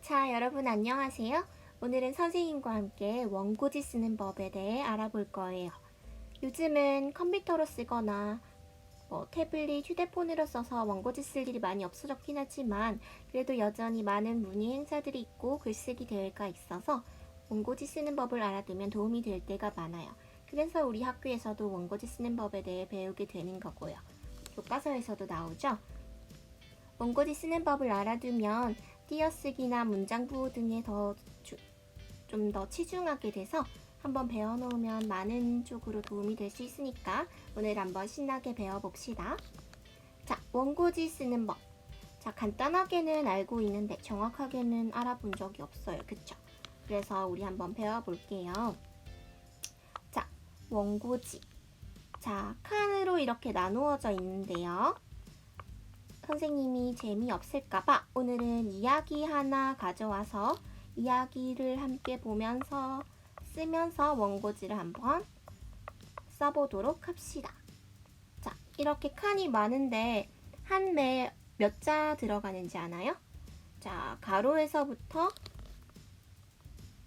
자, 여러분 안녕하세요. 오늘은 선생님과 함께 원고지 쓰는 법에 대해 알아볼 거예요. 요즘은 컴퓨터로 쓰거나 태블릿, 휴대폰으로 써서 원고지 쓸 일이 많이 없어졌긴 하지만 그래도 여전히 많은 문의 행사들이 있고 글쓰기 대회가 있어서 원고지 쓰는 법을 알아두면 도움이 될 때가 많아요. 그래서 우리 학교에서도 원고지 쓰는 법에 대해 배우게 되는 거고요. 교과서에서도 나오죠. 원고지 쓰는 법을 알아두면 띄어쓰기나 문장 부호 등에 좀 더 치중하게 돼서 한번 배워놓으면 많은 쪽으로 도움이 될 수 있으니까 오늘 한번 신나게 배워봅시다. 자, 원고지 쓰는 법. 자, 간단하게는 알고 있는데 정확하게는 알아본 적이 없어요. 그쵸? 그래서 우리 한번 배워볼게요. 자, 원고지. 자, 칸으로 이렇게 나누어져 있는데요. 선생님이 재미없을까봐 오늘은 이야기 하나 가져와서 이야기를 함께 보면서 쓰면서 원고지를 한번 써보도록 합시다. 자, 이렇게 칸이 많은데 한 매에 몇 자 들어가는지 아나요? 자, 가로에서부터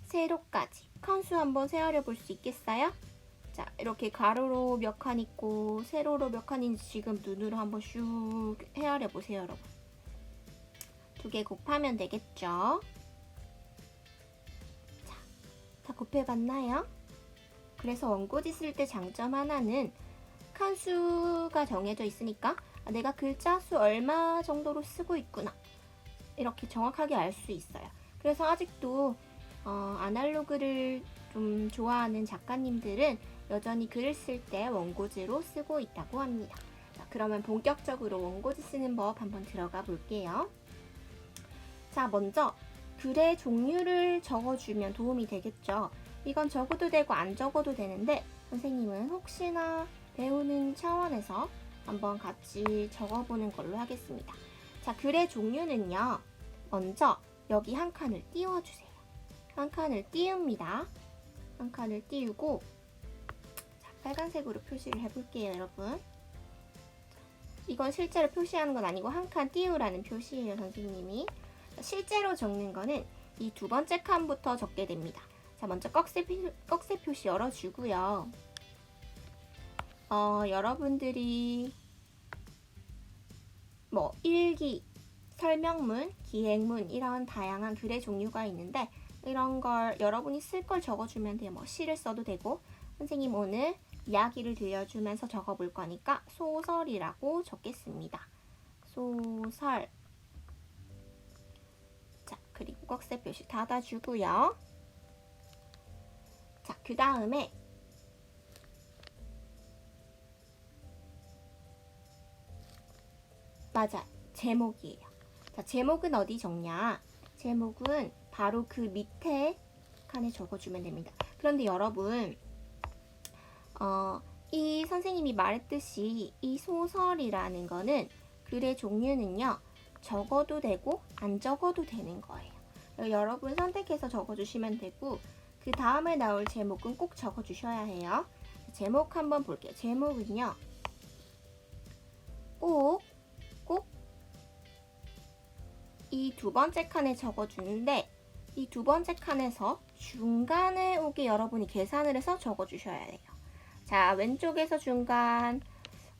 세로까지 칸수 한번 세어려 볼 수 있겠어요? 자, 이렇게 가로로 몇 칸 있고 세로로 몇 칸인지 지금 눈으로 한번 슉 헤아려 보세요, 여러분. 2개 곱하면 되겠죠? 자, 다 곱해봤나요? 그래서 원고지 쓸 때 장점 하나는 칸수가 정해져 있으니까 내가 글자 수 얼마 정도로 쓰고 있구나 이렇게 정확하게 알 수 있어요. 그래서 아직도 아날로그를 좀 좋아하는 작가님들은 여전히 글을 쓸 때 원고지로 쓰고 있다고 합니다. 자, 그러면 본격적으로 원고지 쓰는 법 한번 들어가 볼게요. 자, 먼저 글의 종류를 적어주면 도움이 되겠죠. 이건 적어도 되고 안 적어도 되는데 선생님은 혹시나 배우는 차원에서 한번 같이 적어보는 걸로 하겠습니다. 자, 글의 종류는요. 먼저 여기 한 칸을 띄워주세요. 한 칸을 띄웁니다. 한 칸을 띄우고 자, 빨간색으로 표시를 해볼게요, 여러분. 이건 실제로 표시하는 건 아니고 한 칸 띄우라는 표시예요, 선생님이. 실제로 적는 거는 이 2번째 칸부터 적게 됩니다. 자, 먼저 꺽쇠 표시 열어주고요. 여러분들이 일기, 설명문, 기행문 이런 다양한 글의 종류가 있는데 이런 걸 여러분이 쓸 걸 적어주면 돼요. 시를 써도 되고 선생님 오늘 이야기를 들려주면서 적어볼 거니까 소설이라고 적겠습니다. 소설. 자, 그리고 꺽쇠 표시 닫아주고요. 자, 그 다음에 맞아, 제목이에요. 자, 제목은 어디 적냐? 제목은 바로 그 밑에 칸에 적어주면 됩니다. 그런데 여러분, 이 선생님이 말했듯이 이 소설이라는 거는 글의 종류는요, 적어도 되고 안 적어도 되는 거예요. 여러분 선택해서 적어주시면 되고 그 다음에 나올 제목은 꼭 적어주셔야 해요. 제목 한번 볼게요. 제목은요, 꼭 이 2번째 칸에 적어주는데 이 2번째 칸에서 중간에 오게 여러분이 계산을 해서 적어주셔야 돼요. 자, 왼쪽에서 중간,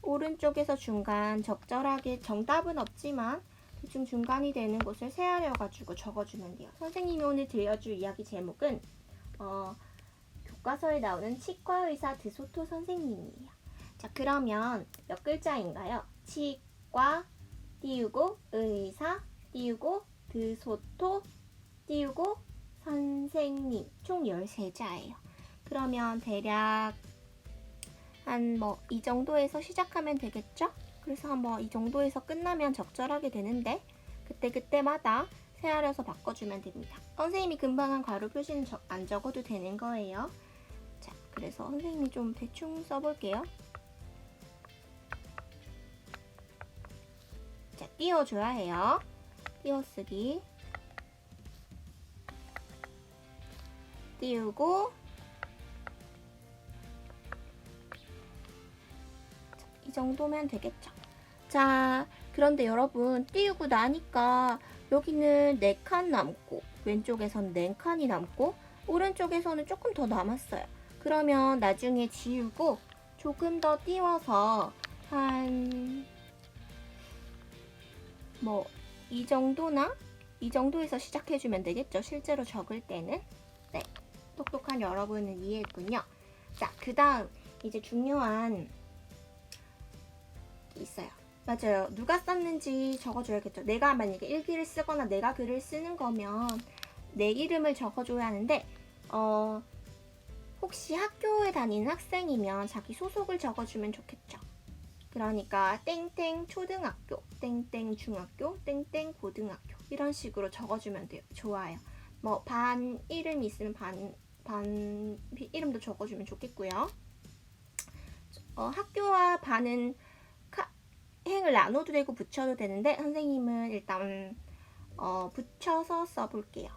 오른쪽에서 중간 적절하게 정답은 없지만 대충 중간이 되는 곳을 세하려가지고 적어주면 돼요. 선생님이 오늘 들려줄 이야기 제목은 교과서에 나오는 치과의사 드소토 선생님이에요. 자, 그러면 몇 글자인가요? 치과 띄우고 의사 띄우고 드소토 띄우고 선생님 총 13자예요. 그러면 대략 한 이 정도에서 시작하면 되겠죠? 그래서 이 정도에서 끝나면 적절하게 되는데 그때마다 세알려서 바꿔주면 됩니다. 선생님이 금방 한 괄호 표시는 안 적어도 되는 거예요. 자, 그래서 선생님이 좀 대충 써볼게요. 자, 띄워줘야 해요. 띄어쓰기 띄우고 자, 이 정도면 되겠죠. 자, 그런데 여러분 띄우고 나니까 여기는 4칸 남고 왼쪽에서는 4칸이 남고 오른쪽에서는 조금 더 남았어요. 그러면 나중에 지우고 조금 더 띄워서 한 뭐 이 정도나 이 정도에서 시작해주면 되겠죠. 실제로 적을 때는. 네, 똑똑한 여러분은 이해했군요. 자, 그 다음 이제 중요한 게 있어요. 맞아요. 누가 썼는지 적어줘야겠죠. 내가 만약에 일기를 쓰거나 내가 글을 쓰는 거면 내 이름을 적어줘야 하는데 혹시 학교에 다니는 학생이면 자기 소속을 적어주면 좋겠죠. 그러니까 땡땡 초등학교, 땡땡 중학교, 땡땡 고등학교 이런 식으로 적어주면 돼요. 좋아요. 뭐 반 이름 있으면 반 이름도 적어주면 좋겠고요. 학교와 반은 행을 나눠도 되고 붙여도 되는데 선생님은 일단 붙여서 써볼게요.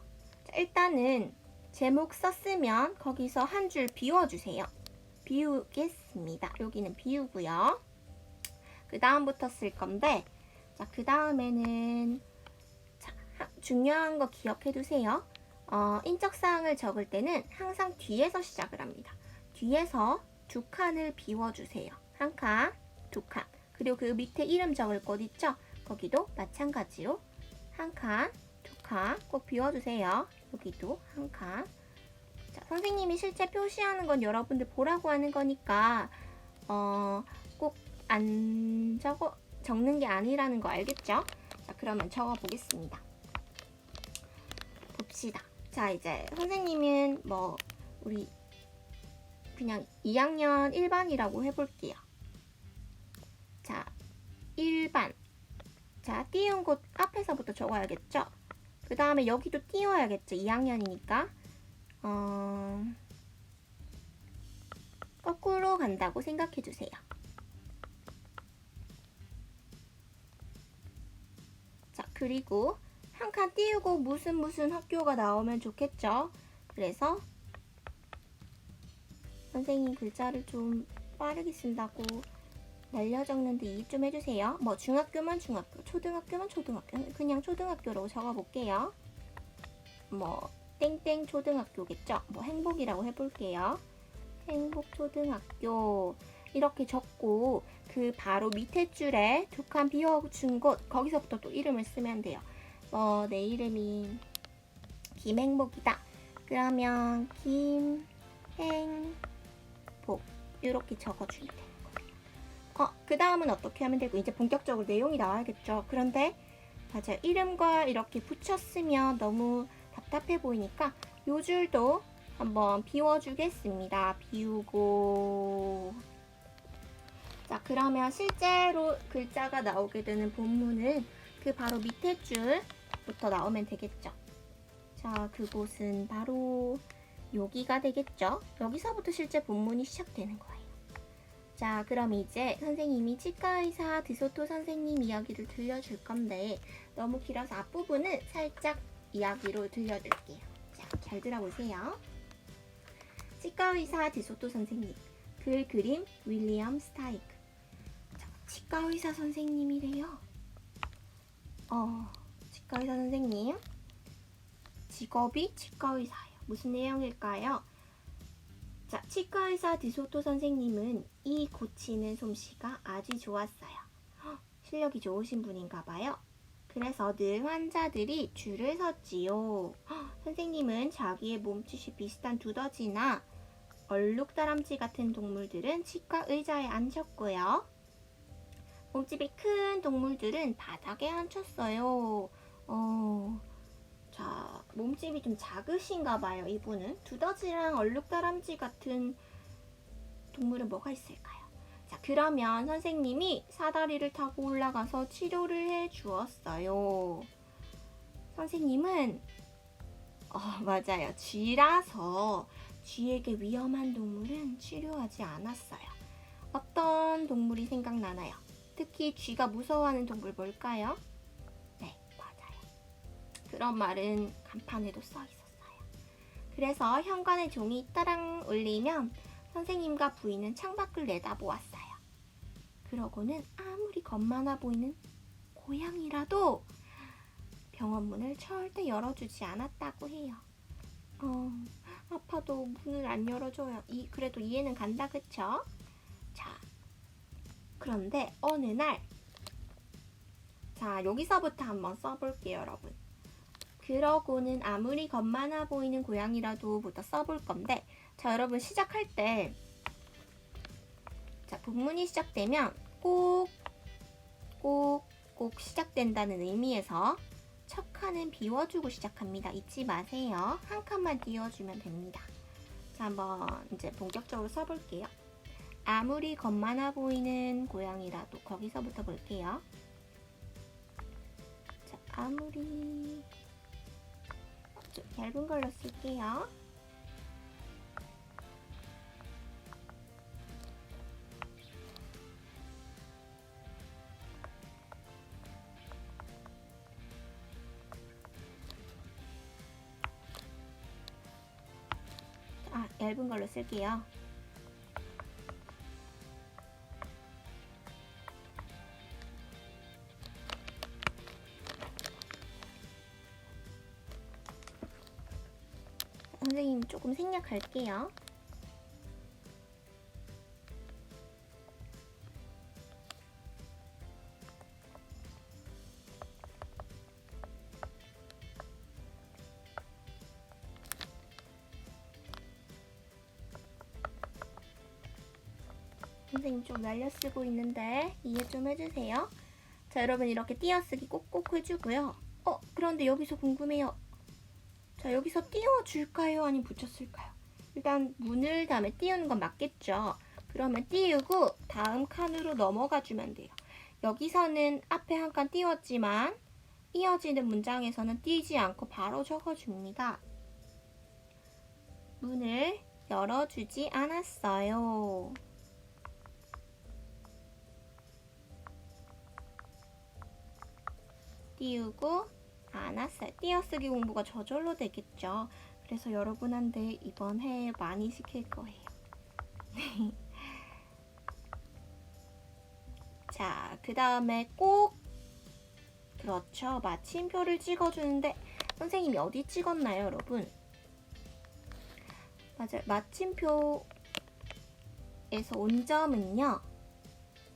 자, 일단은 제목 썼으면 거기서 한 줄 비워주세요. 비우겠습니다. 여기는 비우고요. 그 다음부터 쓸 건데, 자, 그 다음에는 중요한 거 기억해 두세요. 인적사항을 적을 때는 항상 뒤에서 시작을 합니다. 뒤에서 2칸을 비워주세요. 1칸, 2칸. 그리고 그 밑에 이름 적을 곳 있죠? 거기도 마찬가지로 1칸, 2칸 꼭 비워주세요. 여기도 1칸. 자, 선생님이 실제 표시하는 건 여러분들 보라고 하는 거니까 꼭 안 적는 게 아니라는 거 알겠죠? 자, 그러면 적어 보겠습니다. 봅시다. 자, 이제 선생님은 뭐 우리 그냥 2학년 1반이라고 해볼게요. 자, 1반. 자, 띄운 곳 앞에서부터 적어야겠죠? 그 다음에 여기도 띄워야겠죠? 2학년이니까. 거꾸로 간다고 생각해 주세요. 자, 그리고 한 칸 띄우고 무슨 학교가 나오면 좋겠죠? 그래서 선생님 글자를 좀 빠르게 쓴다고 날려 적는데 이입 좀 해주세요. 뭐 중학교면 중학교, 초등학교면 초등학교, 그냥 초등학교로 적어볼게요. 뭐 땡땡 초등학교겠죠? 뭐 행복이라고 해볼게요. 행복초등학교 이렇게 적고 그 바로 밑에 줄에 2칸 비워준 곳 거기서부터 또 이름을 쓰면 돼요. 내 이름이 김행복이다. 그러면 김행복 이렇게 적어주면 돼요. 그 다음은 어떻게 하면 되고 이제 본격적으로 내용이 나와야겠죠. 그런데 맞아요. 이름과 이렇게 붙였으면 너무 답답해 보이니까 요 줄도 한번 비워주겠습니다. 비우고. 자, 그러면 실제로 글자가 나오게 되는 본문은 그 바로 밑에 줄부터 나오면 되겠죠. 자, 그곳은 바로 여기가 되겠죠. 여기서부터 실제 본문이 시작되는 거예요. 자, 그럼 이제 선생님이 치과의사 드소토 선생님 이야기를 들려줄 건데 너무 길어서 앞부분은 살짝 이야기로 들려드릴게요. 자, 잘 들어보세요. 치과의사 드소토 선생님, 글 그림 윌리엄 스타이크. 자, 치과의사 선생님이래요. 치과의사 선생님, 직업이 치과의사예요. 무슨 내용일까요? 자, 치과의사 드소토 선생님은 이 고치는 솜씨가 아주 좋았어요. 실력이 좋으신 분인가 봐요. 그래서 늘 환자들이 줄을 섰지요. 선생님은 자기의 몸짓이 비슷한 두더지나 얼룩다람쥐 같은 동물들은 치과 의자에 앉혔고요. 몸집이 큰 동물들은 바닥에 앉혔어요. 자, 몸집이 좀 작으신가 봐요, 이분은. 두더지랑 얼룩다람쥐 같은 동물은 뭐가 있을까요? 자, 그러면 선생님이 사다리를 타고 올라가서 치료를 해 주었어요. 선생님은 맞아요. 쥐라서 쥐에게 위험한 동물은 치료하지 않았어요. 어떤 동물이 생각나나요? 특히 쥐가 무서워하는 동물 뭘까요? 네, 맞아요. 그런 말은 간판에도 써 있었어요. 그래서 현관에 종이 따랑 울리면 선생님과 부인은 창밖을 내다보았어요. 그러고는 아무리 겁 많아 보이는 고양이라도 병원 문을 절대 열어주지 않았다고 해요. 아파도 문을 안 열어줘요. 그래도 이해는 간다, 그쵸? 자, 그런데 어느 날, 자, 여기서부터 한번 써볼게요, 여러분. 그러고는 아무리 겁 많아 보이는 고양이라도 부터 써볼 건데, 자, 여러분 시작할 때, 자, 본문이 시작되면 꼭 시작된다는 의미에서 첫 칸은 비워주고 시작합니다. 잊지 마세요. 한 칸만 띄워주면 됩니다. 자, 한번 이제 본격적으로 써볼게요. 아무리 겁 많아 보이는 고양이라도, 거기서부터 볼게요. 자, 아무리 좀 얇은 걸로 쓸게요. 얇은 걸로 쓸게요. 선생님 조금 생략할게요. 선생님 좀 날려 쓰고 있는데 이해 좀 해주세요. 자, 여러분 이렇게 띄어쓰기 꼭꼭 해주고요. 그런데 여기서 궁금해요. 자, 여기서 띄워줄까요? 아니면 붙였을까요? 일단 문을 다음에 띄우는 건 맞겠죠? 그러면 띄우고 다음 칸으로 넘어가 주면 돼요. 여기서는 앞에 한 칸 띄웠지만 이어지는 문장에서는 띄지 않고 바로 적어줍니다. 문을 열어주지 않았어요. 띄우고 않았어요. 띄어쓰기 공부가 저절로 되겠죠. 그래서 여러분한테 이번 해에 많이 시킬 거예요. 자, 그 다음에 꼭 그렇죠. 마침표를 찍어주는데 선생님이 어디 찍었나요, 여러분? 맞아요. 마침표에서 온점은요.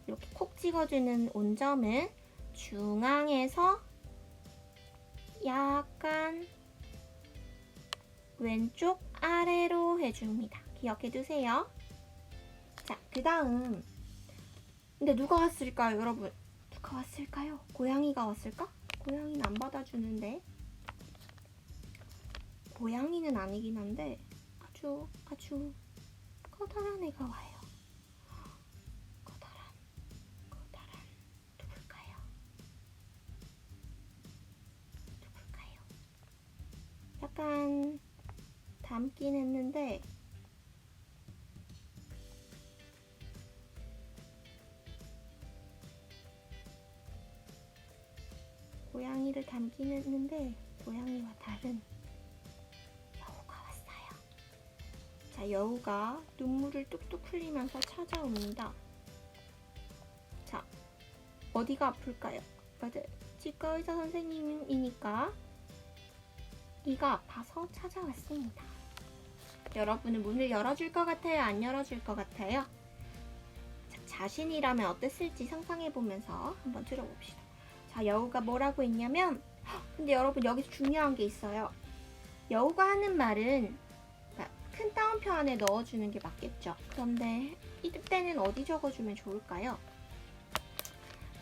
이렇게 콕 찍어주는 온점은 중앙에서 약간 왼쪽 아래로 해줍니다. 기억해 두세요. 자, 그 다음 근데 누가 왔을까요, 여러분? 누가 왔을까요? 고양이가 왔을까? 고양이는 안 받아주는데. 고양이는 아니긴 한데 아주 커다란 애가 와요. 커다란 누굴까요? 약간 닮긴 했는데 고양이를 닮긴 했는데 고양이와 다른 여우가 왔어요. 자, 여우가 눈물을 뚝뚝 흘리면서 찾아옵니다. 자, 어디가 아플까요? 맞아요. 치과 의사 선생님이니까 이가 아파서 찾아왔습니다. 여러분은 문을 열어줄 것 같아요? 안 열어줄 것 같아요? 자, 자신이라면 어땠을지 상상해보면서 한번 들어봅시다. 자, 여우가 뭐라고 했냐면 근데 여러분 여기서 중요한 게 있어요. 여우가 하는 말은 큰 따옴표 안에 넣어주는 게 맞겠죠. 그런데 이때는 어디 적어주면 좋을까요?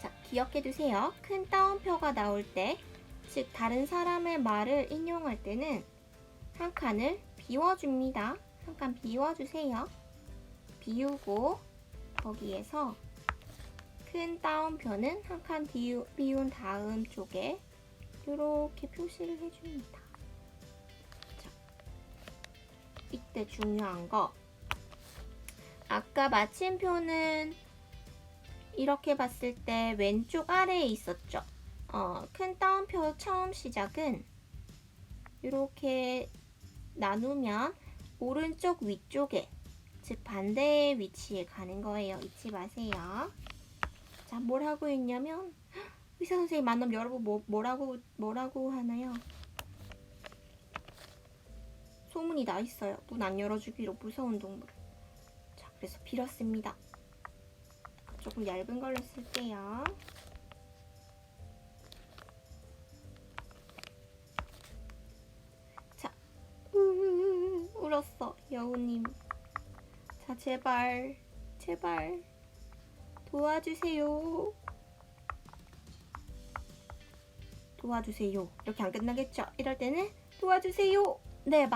자, 기억해두세요. 큰 따옴표가 나올 때, 즉 다른 사람의 말을 인용할 때는 한 칸을 비워줍니다. 한 칸 비워주세요. 비우고 거기에서 큰 따옴표는 한 칸 비운 다음 쪽에 이렇게 표시를 해줍니다. 자, 이때 중요한 거, 아까 마침표는 이렇게 봤을 때 왼쪽 아래에 있었죠. 큰 따옴표 처음 시작은 이렇게 나누면 오른쪽 위쪽에, 즉 반대의 위치에 가는 거예요. 잊지 마세요. 자, 뭘 하고 있냐면 의사 선생님 만나면 여러분 뭐라고 하나요? 소문이 나 있어요. 문 안 열어주기로 무서운 동물을. 자, 그래서 빌었습니다. 조금 얇은 걸로 쓸게요. 자, 울었어, 여우님. 자, 제발 도와주세요. 도와주세요. 이렇게 안 끝나겠죠? 이럴 때는 도와주세요. 네,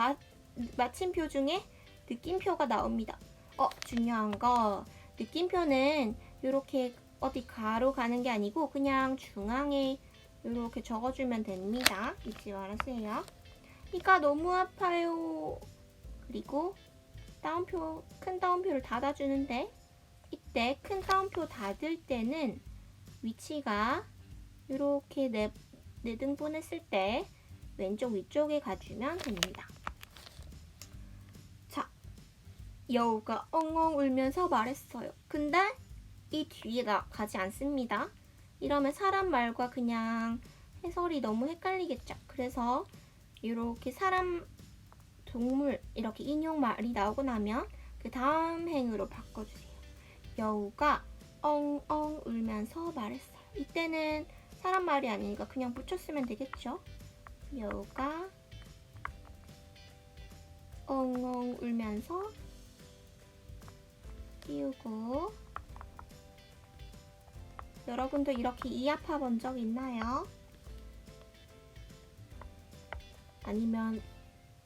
마침표 중에 느낌표가 나옵니다. 중요한 거 느낌표는 이렇게 어디 가로 가는 게 아니고 그냥 중앙에 이렇게 적어주면 됩니다. 잊지 말으세요. 이가 너무 아파요. 그리고 큰 따옴표를 닫아주는데 이때 큰 따옴표 닫을 때는 위치가 이렇게 내 등분 했을 때 왼쪽 위쪽에 가주면 됩니다. 자, 여우가 엉엉 울면서 말했어요. 근데 이 뒤에가 가지 않습니다. 이러면 사람 말과 그냥 해설이 너무 헷갈리겠죠. 그래서 이렇게 사람, 동물, 이렇게 인용 말이 나오고 나면 그 다음 행으로 바꿔주세요. 여우가 엉엉 울면서 말했어요. 이때는 사람 말이 아니니까 그냥 붙였으면 되겠죠. 여우가 엉엉 울면서 띄우고. 여러분도 이렇게 이 아파 본 적 있나요? 아니면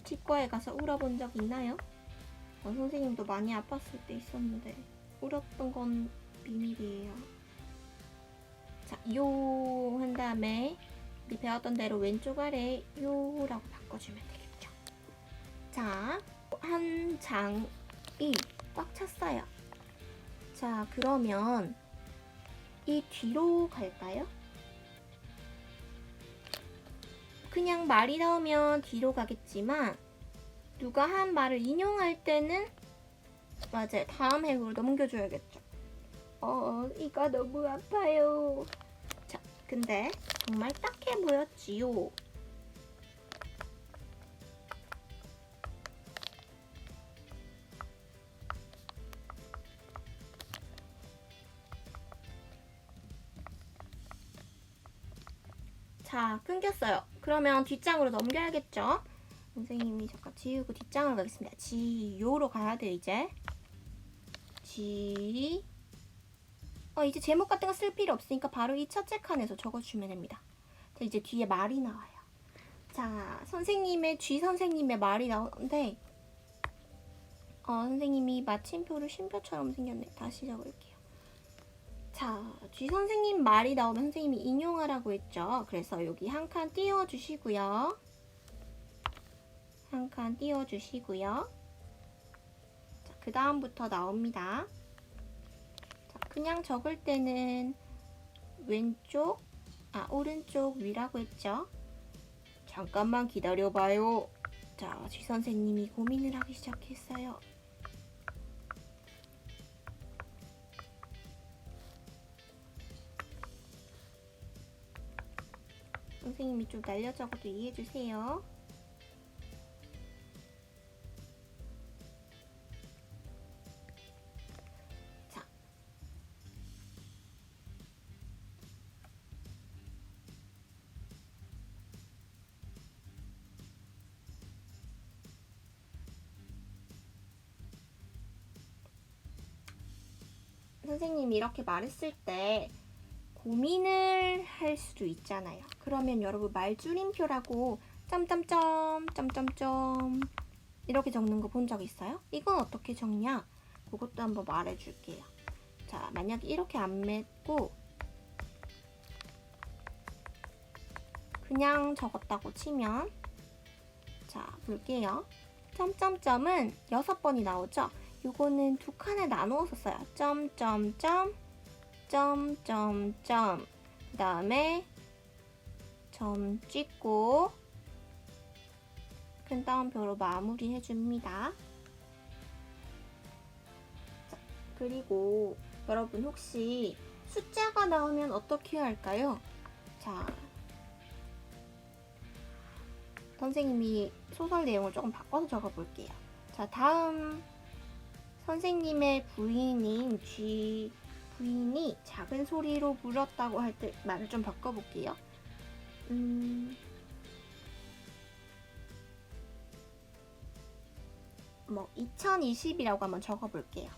치과에 가서 울어본 적 있나요? 선생님도 많이 아팠을 때 있었는데 울었던 건 비밀이에요. 자, 요 한 다음에 우리 배웠던 대로 왼쪽 아래 요라고 바꿔주면 되겠죠. 자, 한 장이 꽉 찼어요. 자, 그러면 이 뒤로 갈까요? 그냥 말이 나오면 뒤로 가겠지만 누가 한 말을 인용할 때는 맞아요. 다음 행으로 넘겨줘야겠죠. 이가 너무 아파요. 자, 근데 정말 딱해 보였지요. 자, 끊겼어요. 그러면 뒷장으로 넘겨야겠죠? 선생님이 잠깐 지우고 뒷장으로 가겠습니다. 지요로 가야 돼요, 이제. 이제 제목 같은 거 쓸 필요 없으니까 바로 이 첫째 칸에서 적어주면 됩니다. 자, 이제 뒤에 말이 나와요. 자, 쥐 선생님의 말이 나오는데, 선생님이 마침표를 쉼표처럼 생겼네. 다시 적을게요. 자, 쥐 선생님 말이 나오면 선생님이 인용하라고 했죠. 그래서 여기 한 칸 띄워주시고요. 한 칸 띄워주시고요. 자, 그 다음부터 나옵니다. 자, 그냥 적을 때는 오른쪽 위라고 했죠. 잠깐만 기다려봐요. 자, 쥐 선생님이 고민을 하기 시작했어요. 선생님이 좀 날려 적어도 이해해주세요. 자, 선생님이 이렇게 말했을 때 고민을 할 수도 있잖아요. 그러면 여러분 말줄임표라고 점점점 점점점 이렇게 적는 거 본 적 있어요? 이건 어떻게 적냐? 그것도 한번 말해줄게요. 자, 만약에 이렇게 안 맺고 그냥 적었다고 치면, 자, 볼게요. 점점점은 6번이 나오죠? 요거는 두 칸에 나누어서 써요. 점점점 점점점 그 다음에 점 찍고 큰 따옴표로 마무리 해줍니다. 자, 그리고 여러분 혹시 숫자가 나오면 어떻게 해야 할까요? 자, 선생님이 소설 내용을 조금 바꿔서 적어볼게요. 자, 다음 선생님의 부인인 G 부인이 작은 소리로 물었다고 할 때 말을 좀 바꿔볼게요. 2020이라고 한번 적어볼게요.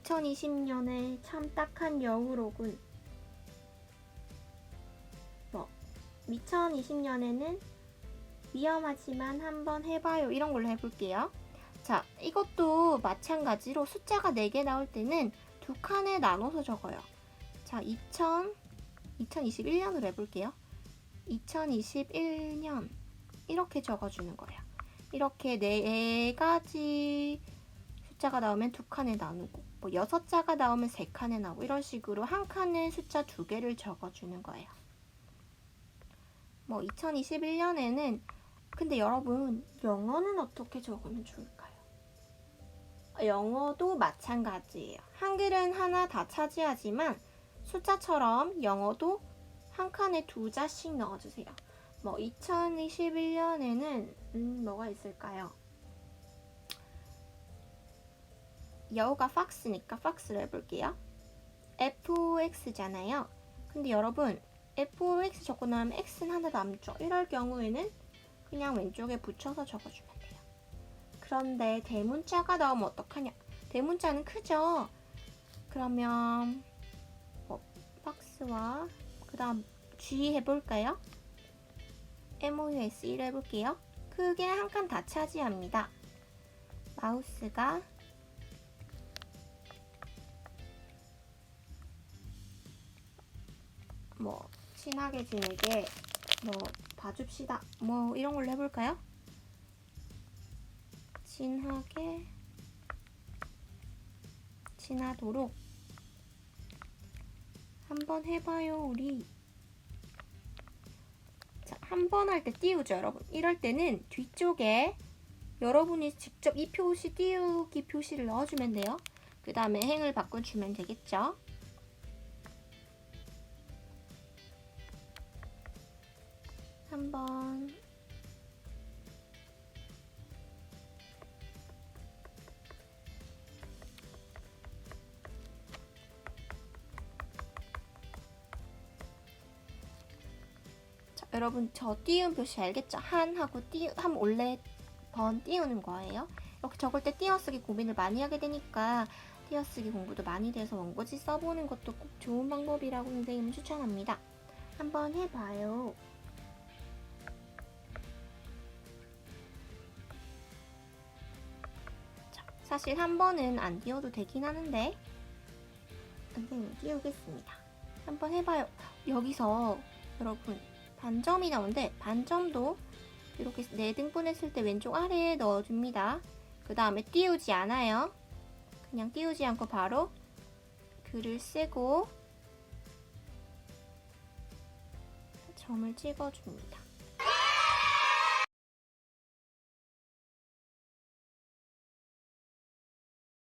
2020년에 참 딱한 여우로군. 2020년에는 위험하지만 한번 해봐요. 이런 걸로 해볼게요. 자, 이것도 마찬가지로 숫자가 4개 나올 때는 두 칸에 나눠서 적어요. 자, 2021년으로 해볼게요. 2021년 이렇게 적어주는 거예요. 이렇게 4가지 숫자가 나오면 두 칸에 나누고 6자가 나오면 3칸에 나오고 이런 식으로 한 칸에 숫자 2개를 적어주는 거예요. 2021년에는 근데 여러분 영어는 어떻게 적으면 좋을까요? 영어도 마찬가지예요. 한글은 하나 다 차지하지만 숫자처럼 영어도 한 칸에 2자씩 넣어주세요. 2021년에는 뭐가 있을까요? 여우가 박스니까 박스로 해볼게요. FX잖아요. 근데 여러분 FX 적고 나면 X는 하나 남죠. 이럴 경우에는 그냥 왼쪽에 붙여서 적어주면 돼요. 그런데 대문자가 나오면 어떡하냐? 대문자는 크죠? 그러면 박스와 그 다음 G 해볼까요? MOUS 1 해볼게요. 크게 한 칸 다 차지합니다. 마우스가 친하게 지내게 봐줍시다. 이런 걸로 해볼까요? 친하도록 한번 해봐요 우리. 자, 한 번 할 때 띄우죠 여러분. 이럴 때는 뒤쪽에 여러분이 직접 이 표시 띄우기 표시를 넣어주면 돼요. 그 다음에 행을 바꿔주면 되겠죠. 한번 자, 여러분 저 띄운 표시 알겠죠? 한 하고 한 원래 번 띄우는 거예요. 이렇게 적을 때 띄어쓰기 고민을 많이 하게 되니까 띄어쓰기 공부도 많이 돼서 원고지 써보는 것도 꼭 좋은 방법이라고 선생님은 추천합니다. 한번 해봐요. 자, 사실 한 번은 안 띄워도 되긴 하는데 선생님 띄우겠습니다. 한번 해봐요. 여기서 여러분 반점이 나오는데 반점도 이렇게 4등분 했을 때 왼쪽 아래에 넣어줍니다. 그 다음에 띄우지 않아요. 그냥 띄우지 않고 바로 글을 쓰고 점을 찍어줍니다.